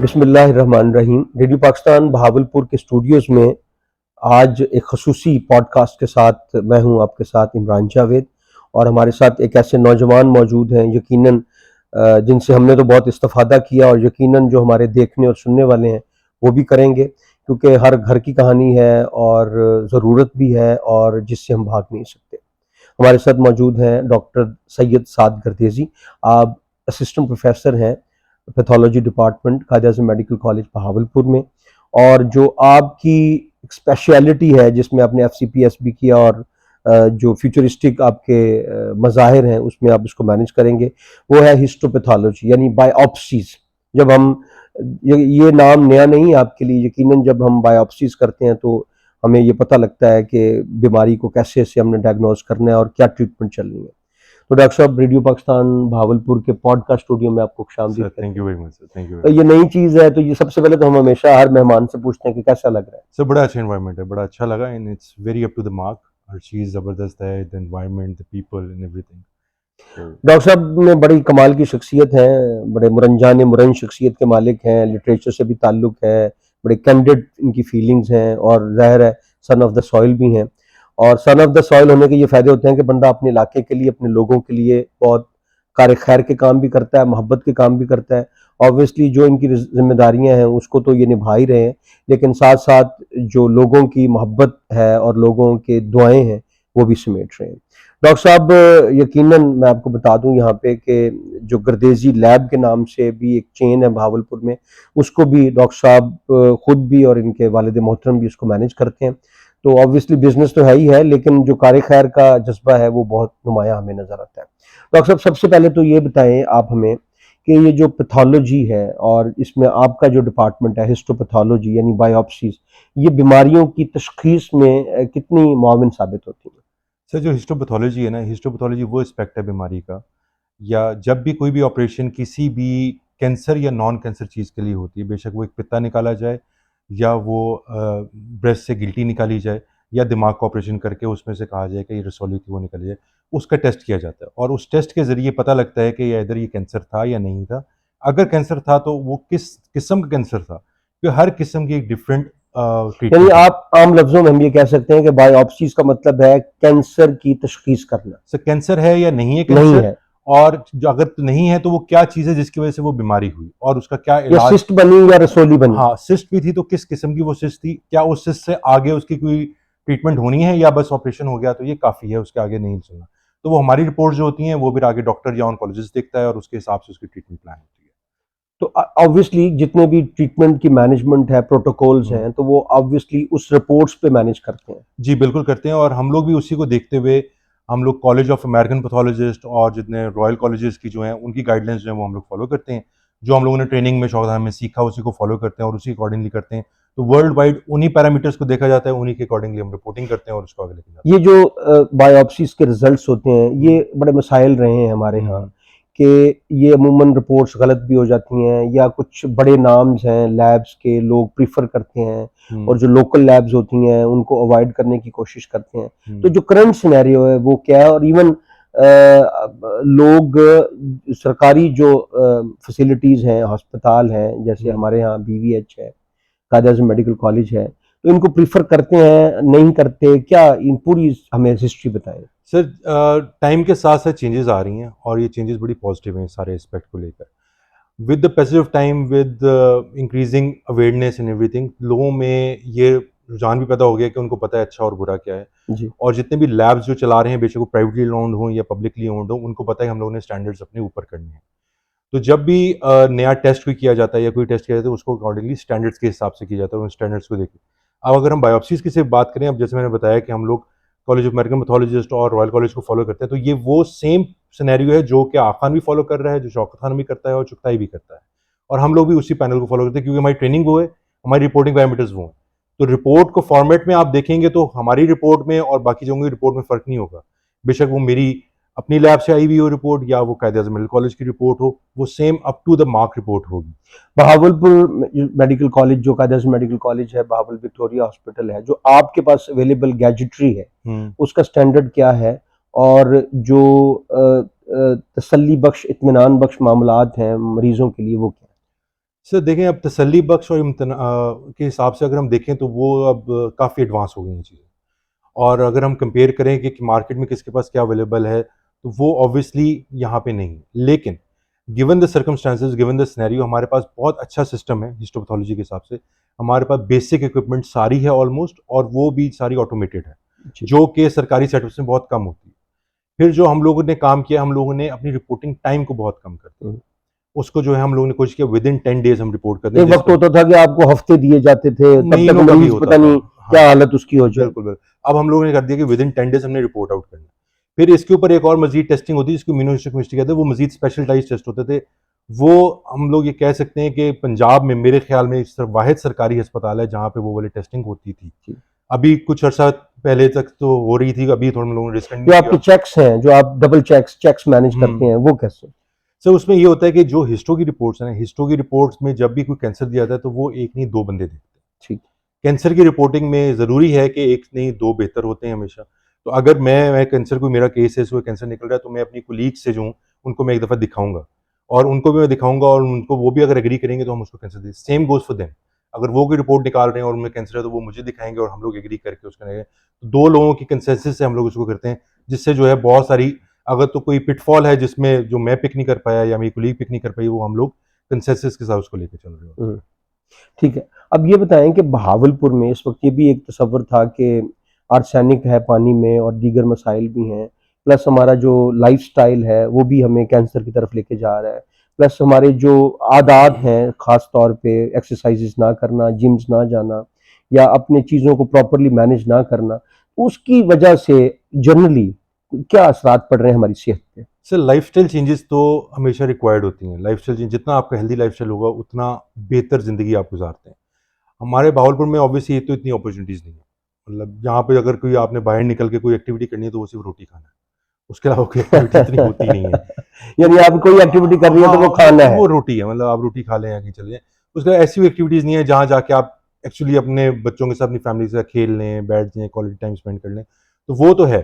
बिस्मिल्लाहिर्रहमानिर्रहीम। रेडियो पाकिस्तान बहावलपुर के स्टूडियोज़ में आज एक ख़ुसूसी पॉडकास्ट के साथ मैं हूं आपके साथ इमरान जावेद, और हमारे साथ एक ऐसे नौजवान मौजूद हैं यकीनन जिनसे हमने तो बहुत इस्तिफ़ादा किया और यकीनन जो हमारे देखने और सुनने वाले हैं वो भी करेंगे, क्योंकि हर घर की कहानी है और ज़रूरत भी है और जिससे हम भाग नहीं सकते। हमारे साथ मौजूद हैं डॉक्टर सैयद साद गर्देज़ी। आप असिस्टेंट प्रोफेसर हैं पैथोलॉजी डिपार्टमेंट कायद आज़म मेडिकल कॉलेज बहावलपुर में, और जो आपकी स्पेशलिटी है जिसमें आपने एफसीपीएस भी किया और जो फ्यूचरिस्टिक आपके मज़ाहिर हैं उसमें आप इसको मैनेज करेंगे, वो है हिस्टोपैथोलॉजी यानी बायोप्सीज। जब हम ये नाम नया नहीं है आपके लिए, यकीनन जब हम बायोप्सीज करते हैं तो हमें ये पता लगता है कि बीमारी को कैसे से हमने डायग्नोज करना है और क्या ट्रीटमेंट चलनी है। तो डॉक्टर साहब, रेडियो पाकिस्तान भावलपुर के पॉडकास्ट स्टूडियो में आपको खुशामदीद सर, कहते थैंक हैं। You very much sir, thank you तो वेरी ये मच। नई चीज़ है, तो ये सबसे पहले तो हम हमेशा हर मेहमान से पूछते हैं कि कैसा लग रहा है। सर, बड़ा अच्छा एनवायरनमेंट है, बड़ा अच्छा लगा and it's very up to the mark. हर चीज़ ज़बरदस्त है, the environment, the people and everything. तो डॉक्टर साहब में बड़ी कमाल की शख्सियत हैं, बड़े मुरंजान मुरन शख्सियत के मालिक हैं, लिटरेचर से भी ताल्लुक़ है, बड़े कैंडिड इनकी फीलिंग्स हैं और ज़ाहिर है सन ऑफ द सॉइल भी हैं। और सन ऑफ द सॉइल होने के ये फ़ायदे होते हैं कि बंदा अपने इलाके के लिए, अपने लोगों के लिए बहुत कार खैर के काम भी करता है, मोहब्बत के काम भी करता है। ऑब्वियसली जो इनकी जिम्मेदारियाँ हैं उसको तो ये निभा ही रहे हैं, लेकिन साथ साथ जो लोगों की मोहब्बत है और लोगों के दुआएं हैं वो भी समेट रहे हैं। डॉक्टर साहब, यकीनन मैं आपको बता दूं यहाँ पे कि जो गर्देजी लैब के नाम से भी एक चेन है भावलपुर में, उसको भी डॉक्टर साहब खुद भी और इनके वालिद मोहतरम भी उसको मैनेज करते हैं। तो ऑब्वियसली बिजनेस तो है ही है, लेकिन जो कार खैर का जज्बा है वो बहुत नुमाया हमें नजर आता है। डॉक्टर साहब, सबसे पहले तो ये बताएं आप हमें कि ये जो पैथोलॉजी है और इसमें आपका जो डिपार्टमेंट है हिस्टोपैथोलॉजी यानी बायोप्सीज, ये बीमारियों की तशखीस में कितनी मुआविन साबित होती है? सर, जो हिस्टोपैथोलॉजी है ना, हिस्टोपैथोलॉजी वो एस्पेक्ट है बीमारी का, या जब भी कोई भी ऑपरेशन किसी भी कैंसर या नॉन कैंसर चीज़ के लिए होती है, बेशक वो एक पित्ता निकाला जाए या वो ब्रेस्ट से गिल्टी निकाली जाए या दिमाग का ऑपरेशन करके उसमें से कहा जाए कि ये रसौली थी वो निकली जाए, उसका टेस्ट किया जाता है और उस टेस्ट के ज़रिए पता लगता है कि ये इधर ये कैंसर था या नहीं था। अगर कैंसर था तो वो किस किस्म का कैंसर था, क्योंकि हर किस्म की एक डिफरेंट यानी ट्रीटमेंट है। आप आम लफ्जों में हम ये कह सकते हैं कि बायोप्सीज का मतलब है कैंसर की तशखीस करना। सर, कैंसर है या नहीं है नहीं कैंसर, है और जो अगर नहीं है तो वो क्या चीज़ है जिसकी वजह से वो बीमारी हुई और उसका क्या या इलाज। सिस्ट बनी या रसोली बनी। हाँ, सिस्ट भी थी तो किस किस्म की वो सिस्ट थी, क्या उस सिस्ट से आगे उसकी कोई ट्रीटमेंट होनी है या बस ऑपरेशन हो गया तो ये काफ़ी है, उसके आगे नहीं चलना। तो वो हमारी रिपोर्ट जो होती हैं वो फिर आगे डॉक्टर या ऑन्कोलॉजिस्ट देखता है और उसके हिसाब से उसकी ट्रीटमेंट प्लान होती है। तो ऑब्वियसली जितने भी ट्रीटमेंट की मैनेजमेंट है, प्रोटोकॉल्स हम्म। हैं, तो वो ऑब्वियसली उस रिपोर्ट्स पे मैनेज करते हैं। जी, बिल्कुल करते हैं और हम लोग भी उसी को देखते हुए हम लोग कॉलेज ऑफ अमेरिकन पैथोलॉजिस्ट और जितने रॉयल कॉलेजेस की जो हैं उनकी गाइडलाइंस जो है वो हम लोग फॉलो करते हैं। जो हम लोगों ने ट्रेनिंग में शौक हमें सीखा उसी को फॉलो करते हैं और उसी अकॉर्डिंगली करते हैं। तो वर्ल्ड वाइड उन्हीं पैरामीटर्स को देखा जाता है, उन्हीं के अकॉर्डिंगली हम रिपोर्टिंग करते हैं और उसको आगे लेके जाते ये जो बायोप्सीज के रिजल्ट्स होते हैं, हैं। ये बड़े मसाइल रहे हैं हमारे यहाँ हम्म, कि ये अमूमन रिपोर्ट्स गलत भी हो जाती हैं, या कुछ बड़े नाम्स हैं लैब्स के लोग प्रीफर करते हैं और हम्म, जो लोकल लैब्स होती हैं उनको अवॉइड करने की कोशिश करते हैं। तो हम्म, जो करंट सिनेरियो है वो क्या है, और इवन लोग सरकारी जो फैसिलिटीज हैं, अस्पताल हैं, जैसे हम्म। हमारे यहाँ बीवीएच है, कायद आज़म मेडिकल कॉलेज है, तो इनको प्रीफर करते हैं नहीं करते, क्या इन पूरी हमें हिस्ट्री बताएं। सर, टाइम के साथ साथ चेंजेस आ रही हैं और ये चेंजेस बड़ी पॉजिटिव हैं सारे एस्पेक्ट को लेकर। With the passage of time, with increasing awareness in everything, लोगों में ये रुझान भी पैदा हो गया कि उनको पता है अच्छा और बुरा क्या है। जी। और जितने भी लैब्स जो चला रहे हैं, बेशक वो प्राइवेटली ओन्ड हों या पब्लिकली ओन्ड हों, उनको पता है कि हम लोगों ने स्टैंडर्ड्स अपने ऊपर करने हैं। तो जब भी नया टेस्ट कोई किया जाता है या कोई टेस्ट किया जाता है, उसको अकॉर्डिंगली स्टैंडर्ड्स के हिसाब से किया जाता है और उन स्टैंडर्ड्स को देखिए। अब अगर हम बायोप्सीज की सिर्फ बात करें, अब जैसे मैंने बताया कि हम लोग कॉलेज ऑफ अमेरिकन पैथोलॉजिस्ट और रॉयल कॉलेज को फॉलो करते हैं, तो ये वो सेम सिनेरियो है जो कि आखान भी फॉलो कर रहा है, जो शौकत खान भी करता है और चुगताई भी करता है। और हम लोग भी उसी पैनल को फॉलो करते हैं क्योंकि हमारी ट्रेनिंग वो है, हमारी रिपोर्टिंग पैरामीटर्स वो हैं। तो रिपोर्ट को फॉर्मेट में आप देखेंगे तो हमारी रिपोर्ट में और बाकी जगहों की रिपोर्ट में फ़र्क नहीं होगा। बेशक वो मेरी अपनी लैब से आई हुई हो रिपोर्ट या वो कायदे आज़म मेडिकल कॉलेज की रिपोर्ट हो, वो same up to the mark report होगी। बहावलपुर मेडिकल कॉलेज, जो कायद आज़म मेडिकल कॉलेज है, बहावल विक्टोरिया हॉस्पिटल है, जो आपके पास अवेलेबल गैजेटरी है हम्म। उसका स्टैंडर्ड क्या है, और जो तसल्ली बख्श इत्मीनान बख्श मामलात हैं मरीजों के लिए वो क्या है? सर देखें, अब तसल्ली बख्श और के हिसाब से अगर हम देखें तो वो अब काफ़ी एडवांस हो गई हैं चीज़ें। और अगर हम कंपेयर करें कि मार्केट में किसके पास क्या अवेलेबल है, तो वो ऑब्वियसली यहाँ पे नहीं है। लेकिन given the circumstances, given the scenario, हमारे पास बहुत अच्छा सिस्टम है हिस्टोपैथोलॉजी के हिसाब से। हमारे पास बेसिक इक्विपमेंट सारी है ऑलमोस्ट, और वो भी सारी ऑटोमेटेड है, जी। जो कि सरकारी सेटअप्स में बहुत कम होती है। फिर जो हम लोगों ने काम किया, हम लोगों ने अपनी रिपोर्टिंग टाइम को बहुत कम कर दिया। हम्म। उसको जो है हम लोगों ने कोशिश किया विद इन 10 डेज़ हम रिपोर्ट कर दें, एक वक्त जिसको होता था कि आपको हफ्ते दिए जाते थे, तब तक महीनों का भी मरीज होता पता था। नहीं हाँ, क्या हालत उसकी हो जाए। बिल्कुल, बिल्कुल। अब हम लोगों ने कर दिया कि विद इन 10 डेज़ हमने रिपोर्ट आउट करना है। फिर इसके ऊपर एक और मज़ीद टेस्टिंग होती है, जिसको इम्यूनोहिस्टोकेमिस्ट्री कहते हैं। वो मज़ीद स्पेशलाइज़्ड टेस्ट होते थे। वो हम लोग ये कह सकते हैं कि पंजाब में मेरे ख़्याल में सिर्फ़ वाहिद सरकारी अस्पताल है जहाँ पे वो वाली टेस्टिंग होती थी। जी। अभी कुछ अर्सा पहले तक तो हो रही थी, अभी थोड़ा हम लोगों ने डिसकंटिन्यू जो आपके किया। चेक्स हैं, जो आप डबल चेक्स मैनेज करते हुँ। हैं, वो कैसे? सर उसमें ये होता है कि जो हिस्टो की रिपोर्ट्स हैं ना, हिस्टो की रिपोर्ट्स में जब भी कोई कैंसर दिया जाता है, तो वो 1 नहीं 2 बंदे देखते हैं। ठीक। कैंसर की रिपोर्टिंग में ज़रूरी है कि 1 नहीं 2 बेहतर होते हैं हमेशा। तो अगर मैं कैंसर, कोई मेरा केस है, इसमें कैंसर निकल रहा है, तो मैं अपनी कोलीग से जो हूँ, उनको मैं एक दफ़ा दिखाऊँगा, और उनको भी मैं दिखाऊँगा, और उनको वो भी अगर एग्री करेंगे तो हम उसको कैंसर दें। Same goes for them. अगर वो कोई रिपोर्ट निकाल रहे हैं और उनमें कैंसर है, तो वो मुझे दिखाएँगे और हम लोग एग्री करके उसका तो 2 लोगों की कंसेंसस से हम लोग उसको करते हैं, जिससे जो है बहुत सारी, अगर तो कोई पिटफॉल है जिसमें जो मैं पिक नहीं कर पाया या मेरी कोलीग पिक नहीं कर पाई, वो हम लोग कंसेंसस के साथ उसको लेके चल रहे होते हैं। हम्म। ठीक है। अब ये बताएं कि बहावलपुर में इस वक्त ये भी एक तस्वर था कि आर्सेनिक है पानी में और दीगर मसाइल भी हैं, प्लस हमारा जो लाइफस्टाइल है वो भी हमें कैंसर की तरफ लेके जा रहा है, प्लस हमारे जो आदात हैं, ख़ास तौर पे एक्सरसाइजेस ना करना, जिम्स ना जाना, या अपने चीज़ों को प्रॉपरली मैनेज ना करना, उसकी वजह से जनरली क्या असरात पड़ रहे हैं हमारी सेहत पे? सर लाइफस्टाइल चेंजेस तो हमेशा रिक्वायर्ड होती हैं। लाइफस्टाइल चेंज, जितना आपका हेल्दी लाइफस्टाइल होगा, उतना बेहतर ज़िंदगी आप गुजारते हैं। हमारे भावलपुर में ऑब्वियसली तो इतनी अपॉर्चुनिटीज़ नहीं है। मतलब यहाँ पे अगर कोई आपने बाहर निकल के कोई एक्टिविटी करनी है, तो वो सिर्फ रोटी खाना है। उसके अलावा कोई एक्टिविटी इतनी होती नहीं है। यानी आप कोई एक्टिविटी कर रही है हाँ, तो वो खाना है। वो रोटी है, मतलब आप रोटी खा लें या कहीं चले जाएँ। उसके अलावा ऐसी एक्टिविटीज़ नहीं है जहाँ जाके आप एक्चुअली अपने बच्चों के साथ, अपनी फैमिली के साथ खेल लें, बैठ जाएँ, क्वालिटी टाइम स्पेंड कर लें। तो वो तो है।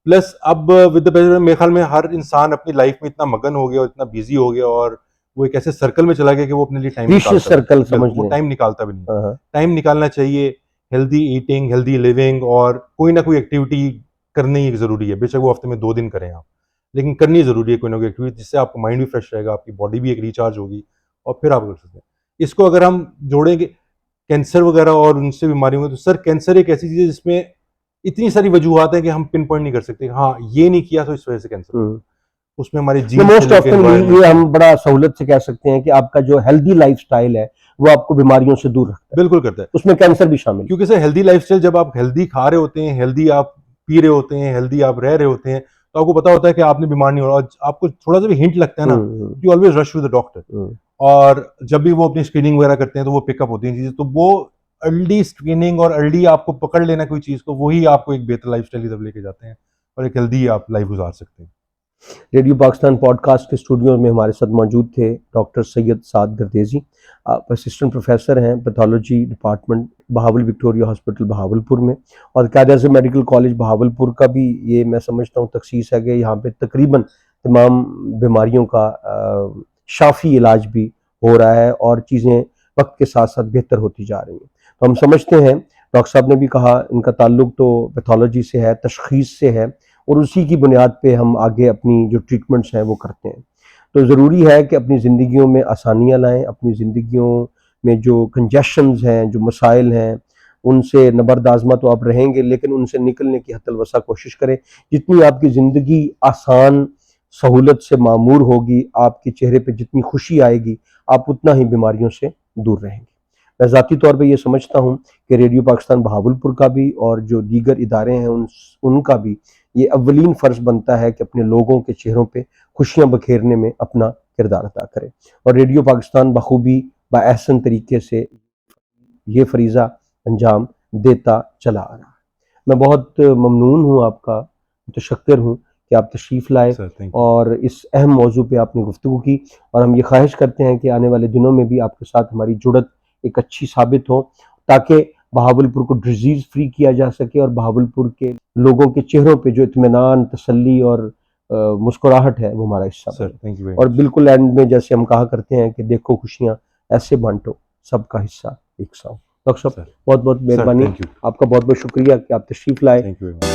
प्लस अब विद द प्रेज़ेंट, मेरे ख़्याल में हर इंसान अपनी लाइफ़ में इतना मगन हो गया और इतना बिज़ी हो गया, और वो एक ऐसे सर्कल में चला गया कि वो अपने लिए टाइम विशियस निकालता भी नहीं। सर्कल समझ बिल्कुल, वो लें। टाइम निकालता भी नहीं है। हाँ, हाँ। टाइम निकालना चाहिए, हेल्दी ईटिंग, हेल्दी लिविंग, और कोई ना कोई एक्टिविटी करनी ही ज़रूरी है। बेशक वो हफ़्ते में 2 दिन करें आप, लेकिन करनी ज़रूरी है कोई ना कोई एक्टिविटी, जिससे आपका माइंड भी फ्रेश रहेगा, आपकी बॉडी भी एक रिचार्ज होगी, और फिर आप कर सकते हैं। इसको अगर हम जोड़ेंगे कैंसर वगैरह और उनसे बीमारियों में, तो सर कैंसर एक ऐसी चीज़ है जिसमें इतनी सारी वजूहात हैं कि हम पिन पॉइंट नहीं कर सकते, हाँ, ये नहीं किया तो इस वजह से कैंसर हुआ। हुँ। उसमें हमारे तो जीन्स से मोस्ट लेके ऑफ्टनली एनवायरनमेंट ये से। हम बड़ा सहूलत से कह सकते हैं कि आपका जो हेल्दी लाइफ़स्टाइल है, वो आपको बीमारियों से दूर रखता है। बिल्कुल करता है। उसमें कैंसर भी शामिल है। क्योंकि सर हेल्दी लाइफ़स्टाइल, जब आप हेल्दी खा रहे होते हैं, हेल्दी आप पी रहे होते हैं, हेल्दी आप रह रहे होते हैं, तो आपको पता होता है कि आपने बीमार नहीं होना, और आपको थोड़ा-सा भी हिंट लगता है हुँ, ना, हुँ, you always rush to the doctor. हुँ। और जब भी वो अपनी स्क्रीनिंग वगैरह करते हैं, तो वो पिकअप होती हैं चीज़ें, तो वो अर्ली स्क्रीनिंग और अर्ली आपको पकड़ लेना कोई चीज़ को, वही आपको एक बेहतर लाइफ़स्टाइल की तरफ लेके जाते हैं, और एक हेल्दी आप लाइफ़ गुज़ार सकते हैं। रेडियो पाकिस्तान पॉडकास्ट के स्टूडियो में हमारे साथ मौजूद थे डॉक्टर सैयद साद गर्देज़ी। आप असिस्टेंट प्रोफ़ेसर हैं pathology department Bahawal Victoria hospital Bahawalpur में, और कायद-ए-आज़म मेडिकल कॉलेज बहावलपुर का भी ये मैं समझता हूँ तख़सीस है कि यहाँ पे तकरीबन तमाम बीमारियों का शाफ़ी इलाज भी हो रहा है और चीज़ें वक़्त के साथ-साथ बेहतर होती जा रही हैं। तो हम समझते हैं, डॉक्टर साहब ने भी कहा, इनका ताल्लुक तो पैथोलॉजी से है, तशख़ीस से है, और उसी की बुनियाद पे हम आगे अपनी जो ट्रीटमेंट्स हैं वो करते हैं। तो ज़रूरी है कि अपनी ज़िंदगियों में आसानियाँ लाएँ, अपनी ज़िंदगियों में जो कंजेशंस हैं, जो मसाइल हैं, उनसे नबर्द-आज़मा तो आप रहेंगे, लेकिन उनसे निकलने की हतल-वसा कोशिश करें। जितनी आपकी ज़िंदगी आसान, सहूलत से मामूर होगी, आपके चेहरे पे जितनी खुशी आएगी, आप उतना ही बीमारियों से दूर रहेंगे। मैं ज़ाती तौर पे ये समझता हूँ कि रेडियो पाकिस्तान बहावलपुर का भी और जो दीगर इदारे हैं उनका भी ये अव्वलीन फ़र्ज़ बनता है कि अपने लोगों के चेहरों पे खुशियाँ बखेरने में अपना किरदार अदा करें, और रेडियो पाकिस्तान बखूबी बाअहसन तरीके से ये फ़रीज़ा अंजाम देता चला आ रहा है। मैं बहुत ममनून हूँ आपका, मुतशक्किर हूँ कि आप तशरीफ़ लाए सर थैंक यू। और इस अहम मौज़ू पे आपने गुफ्तगू की, और हम ये ख़्वाहिश करते हैं कि आने वाले दिनों में भी आपके साथ हमारी जुड़त एक अच्छी साबित हो, ताकि बहावलपुर को डिज़ीज़ फ्री किया जा सके और बहावलपुर के लोगों के चेहरों पे जो इत्मीनान, तसल्ली और मुस्कुराहट है, वो हमारा हिस्सा सर बने। थैंक यू वेरी और मच। बिल्कुल एंड में जैसे हम कहा करते हैं कि देखो खुशियाँ ऐसे बांटो, सबका हिस्सा एक साथ। डॉक्टर साहब सर बहुत बहुत सर मेहरबानी, थैंक यू आपका बहुत बहुत शुक्रिया कि आप तशरीफ लाए। Thank you very much